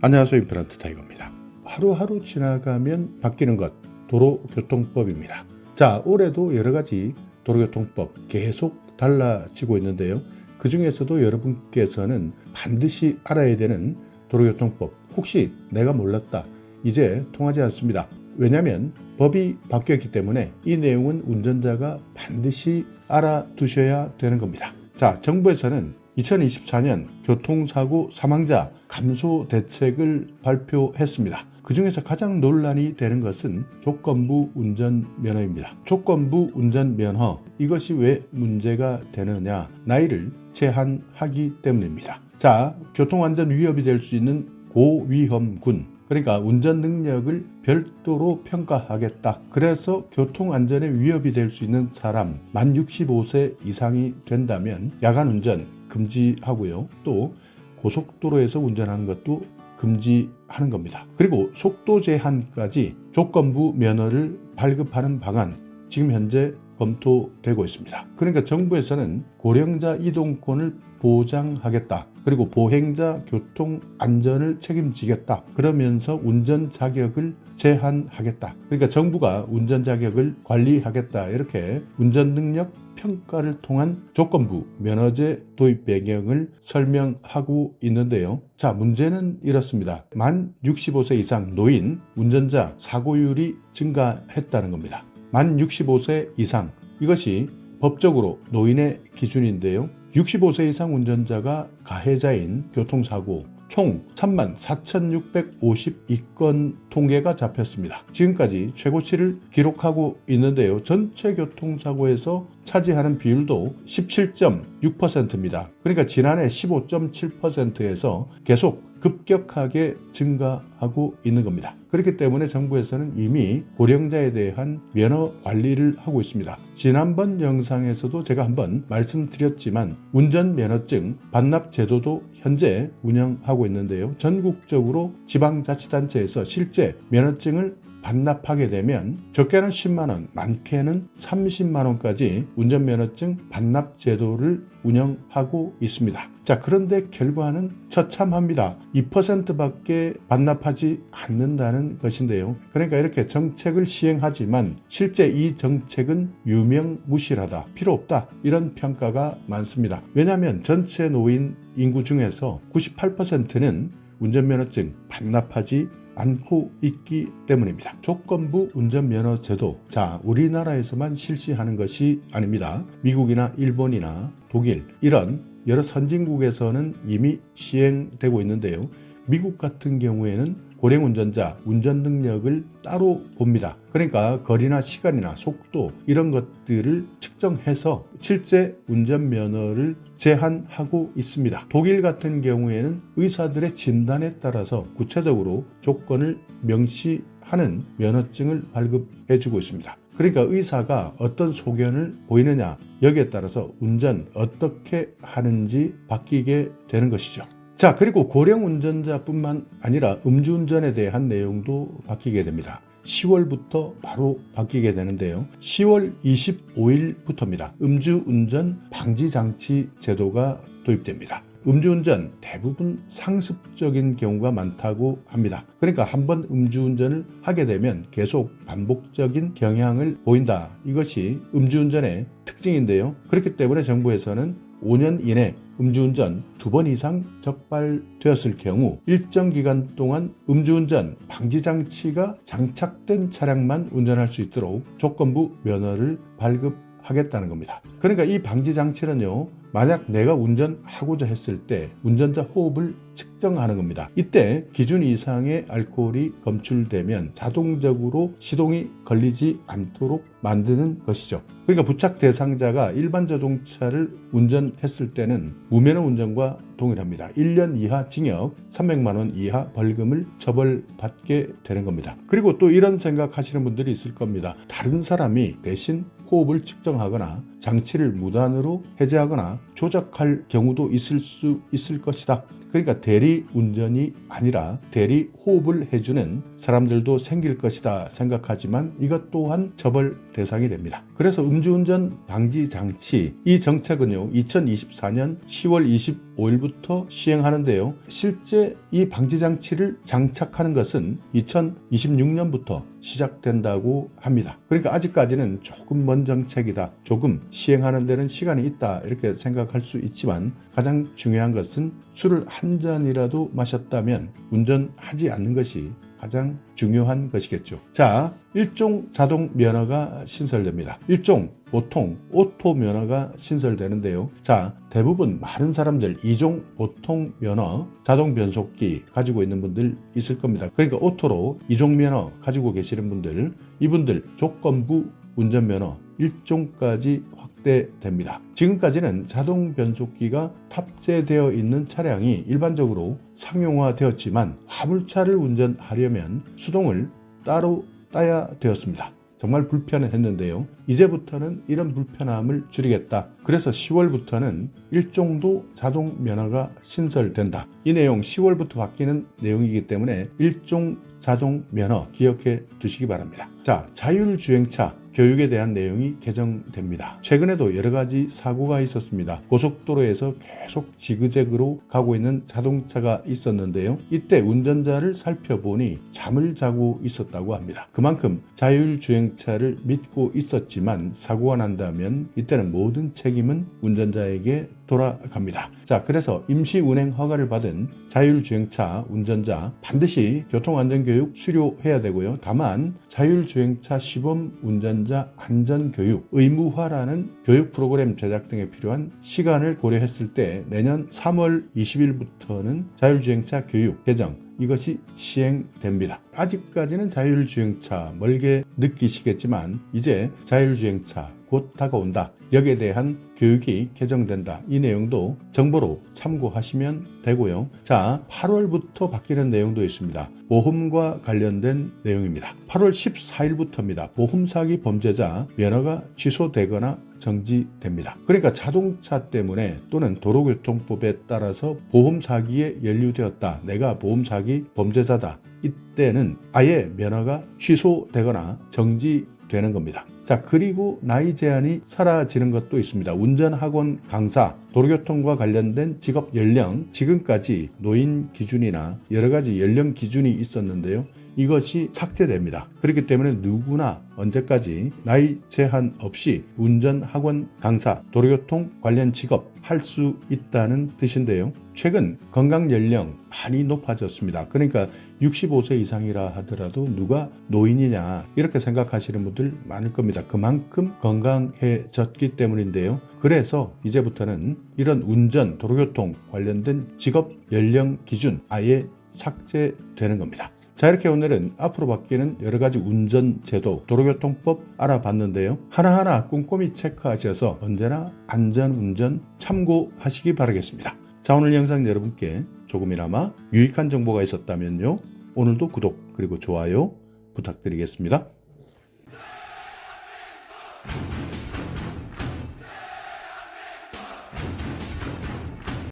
안녕하세요. 임플란트 타이거입니다. 하루하루 지나가면 바뀌는 것, 도로교통법입니다. 자, 올해도 여러 가지 도로교통법 계속 달라지고 있는데요. 그 중에서도 여러분께서는 반드시 알아야 되는 도로교통법, 혹시 내가 몰랐다, 이제 통하지 않습니다. 왜냐하면 법이 바뀌었기 때문에 이 내용은 운전자가 반드시 알아두셔야 되는 겁니다. 자, 정부에서는 2024년 교통사고 사망자 감소 대책을 발표했습니다. 그 중에서 가장 논란이 되는 것은 조건부 운전면허입니다. 조건부 운전면허, 이것이 왜 문제가 되느냐? 나이를 제한하기 때문입니다. 자, 교통안전 위협이 될 수 있는 고위험군, 그러니까 운전 능력을 별도로 평가하겠다. 그래서 교통안전에 위협이 될 수 있는 사람, 만 65세 이상이 된다면 야간 운전 금지하고요. 또 고속도로에서 운전하는 것도 금지하는 겁니다. 그리고 속도 제한까지 조건부 면허를 발급하는 방안, 지금 현재 검토되고 있습니다. 그러니까 정부에서는 고령자 이동권을 보장하겠다. 그리고 보행자 교통 안전을 책임지겠다. 그러면서 운전 자격을 제한하겠다. 그러니까 정부가 운전 자격을 관리하겠다. 이렇게 운전 능력 평가를 통한 조건부 면허제 도입 배경을 설명하고 있는데요. 자, 문제는 이렇습니다. 만 65세 이상 노인 운전자 사고율이 증가했다는 겁니다. 만 65세 이상, 이것이 법적으로 노인의 기준인데요. 65세 이상 운전자가 가해자인 교통사고 총 34,652건 통계가 잡혔습니다. 지금까지 최고치를 기록하고 있는데요. 전체 교통사고에서 차지하는 비율도 17.6%입니다. 그러니까 지난해 15.7%에서 계속 급격하게 증가하고 있는 겁니다. 그렇기 때문에 정부에서는 이미 고령자에 대한 면허 관리를 하고 있습니다. 지난번 영상에서도 제가 한번 말씀드렸지만 운전면허증 반납 제도도 현재 운영하고 있는데요. 전국적으로 지방자치단체에서 실제 면허증을 반납하게 되면 적게는 10만원, 많게는 30만원까지 운전면허증 반납 제도를 운영하고 있습니다. 자, 그런데 결과는 처참합니다. 2%밖에 반납하지 않는다는 것인데요. 그러니까 이렇게 정책을 시행하지만 실제 이 정책은 유명무실하다, 필요 없다, 이런 평가가 많습니다. 왜냐하면 전체 노인 인구 중에서 98%는 운전면허증 반납하지 않고 있기 때문입니다. 조건부 운전면허 제도, 자, 우리나라에서만 실시하는 것이 아닙니다. 미국이나 일본이나 독일, 이런 여러 선진국에서는 이미 시행되고 있는데요. 미국 같은 경우에는 고령 운전자 운전 능력을 따로 봅니다. 그러니까 거리나 시간이나 속도, 이런 것들을 측정해서 실제 운전면허를 제한하고 있습니다. 독일 같은 경우에는 의사들의 진단에 따라서 구체적으로 조건을 명시하는 면허증을 발급해주고 있습니다. 그러니까 의사가 어떤 소견을 보이느냐, 여기에 따라서 운전 어떻게 하는지 바뀌게 되는 것이죠. 자, 그리고 고령 운전자뿐만 아니라 음주운전에 대한 내용도 바뀌게 됩니다. 10월부터 바로 바뀌게 되는데요. 10월 25일부터입니다. 음주운전 방지장치 제도가 도입됩니다. 음주운전 대부분 상습적인 경우가 많다고 합니다. 그러니까 한번 음주운전을 하게 되면 계속 반복적인 경향을 보인다. 이것이 음주운전의 특징인데요. 그렇기 때문에 정부에서는 5년 이내 음주운전 2번 이상 적발되었을 경우 일정 기간 동안 음주운전 방지장치가 장착된 차량만 운전할 수 있도록 조건부 면허를 발급하겠다는 겁니다. 그러니까 이 방지장치는요, 만약 내가 운전하고자 했을 때 운전자 호흡을 측정하는 겁니다. 이때 기준 이상의 알코올이 검출되면 자동적으로 시동이 걸리지 않도록 만드는 것이죠. 그러니까 부착 대상자가 일반 자동차를 운전했을 때는 무면허 운전과 동일합니다. 1년 이하 징역, 300만 원 이하 벌금을 처벌받게 되는 겁니다. 그리고 또 이런 생각하시는 분들이 있을 겁니다. 다른 사람이 대신 호흡을 측정하거나 장치를 무단으로 해제하거나 조작할 경우도 있을 것이다. 그러니까 대리 운전이 아니라 대리 호흡을 해주는 사람들도 생길 것이다 생각하지만 이것 또한 처벌 대상이 됩니다. 그래서 음주운전 방지 장치, 이 정책은요 2024년 10월 5일부터 시행하는데요. 실제 이 방지장치를 장착하는 것은 2026년부터 시작된다고 합니다. 그러니까 아직까지는 조금 먼 정책이다. 조금 시행하는 데는 시간이 있다. 이렇게 생각할 수 있지만 가장 중요한 것은 술을 한 잔이라도 마셨다면 운전하지 않는 것이 가장 중요한 것이겠죠. 자, 일종 자동 면허가 신설됩니다. 일종 보통 오토 면허가 신설되는데요. 자, 대부분 많은 사람들 2종 보통 면허, 자동 변속기 가지고 있는 분들 있을 겁니다. 그러니까 오토로 2종 면허 가지고 계시는 분들, 이분들 조건부 운전면허 1종까지 확대됩니다. 지금까지는 자동 변속기가 탑재되어 있는 차량이 일반적으로 상용화되었지만 화물차를 운전하려면 수동을 따로 따야 되었습니다. 정말 불편했는데요. 이제부터는 이런 불편함을 줄이겠다. 그래서 10월부터는 일종도 자동 면허가 신설된다. 이 내용 10월부터 바뀌는 내용이기 때문에 일종 자동 면허 기억해 두시기 바랍니다. 자, 자율주행차 교육에 대한 내용이 개정됩니다. 최근에도 여러 가지 사고가 있었습니다. 고속도로에서 계속 지그재그로 가고 있는 자동차가 있었는데요. 이때 운전자를 살펴보니 잠을 자고 있었다고 합니다. 그만큼 자율주행차를 믿고 있었지만 사고가 난다면 이때는 모든 책임은 운전자에게 돌아갑니다. 자, 그래서 임시 운행 허가를 받은 자율주행차 운전자 반드시 교통안전교육 수료해야 되고요. 다만 자율주행차 시범 운전자 안전교육 의무화라는 교육 프로그램 제작 등에 필요한 시간을 고려했을 때 내년 3월 20일부터는 자율주행차 교육 개정 이것이 시행됩니다. 아직까지는 자율주행차 멀게 느끼시겠지만 이제 자율주행차 곧 다가온다. 여기에 대한 교육이 개정된다. 이 내용도 정보로 참고하시면 되고요. 자, 8월부터 바뀌는 내용도 있습니다. 보험과 관련된 내용입니다. 8월 14일부터입니다. 보험 사기 범죄자 면허가 취소되거나 정지됩니다. 그러니까 자동차 때문에 또는 도로교통법에 따라서 보험 사기에 연루되었다. 내가 보험 사기 범죄자다. 이때는 아예 면허가 취소되거나 정지되는 겁니다. 자, 그리고 나이 제한이 사라지는 것도 있습니다. 운전학원 강사, 도로교통과 관련된 직업 연령, 지금까지 노인 기준이나 여러 가지 연령 기준이 있었는데요. 이것이 삭제됩니다. 그렇기 때문에 누구나 언제까지 나이 제한 없이 운전학원 강사, 도로교통 관련 직업 할 수 있다는 뜻인데요. 최근 건강 연령 많이 높아졌습니다. 그러니까 65세 이상이라 하더라도 누가 노인이냐 이렇게 생각하시는 분들 많을 겁니다. 그만큼 건강해졌기 때문인데요. 그래서 이제부터는 이런 운전, 도로교통 관련된 직업 연령 기준 아예 삭제되는 겁니다. 자, 이렇게 오늘은 앞으로 바뀌는 여러 가지 운전제도, 도로교통법 알아봤는데요. 하나하나 꼼꼼히 체크하셔서 언제나 안전운전 참고하시기 바라겠습니다. 자, 오늘 영상 여러분께 조금이나마 유익한 정보가 있었다면요. 오늘도 구독 그리고 좋아요 부탁드리겠습니다.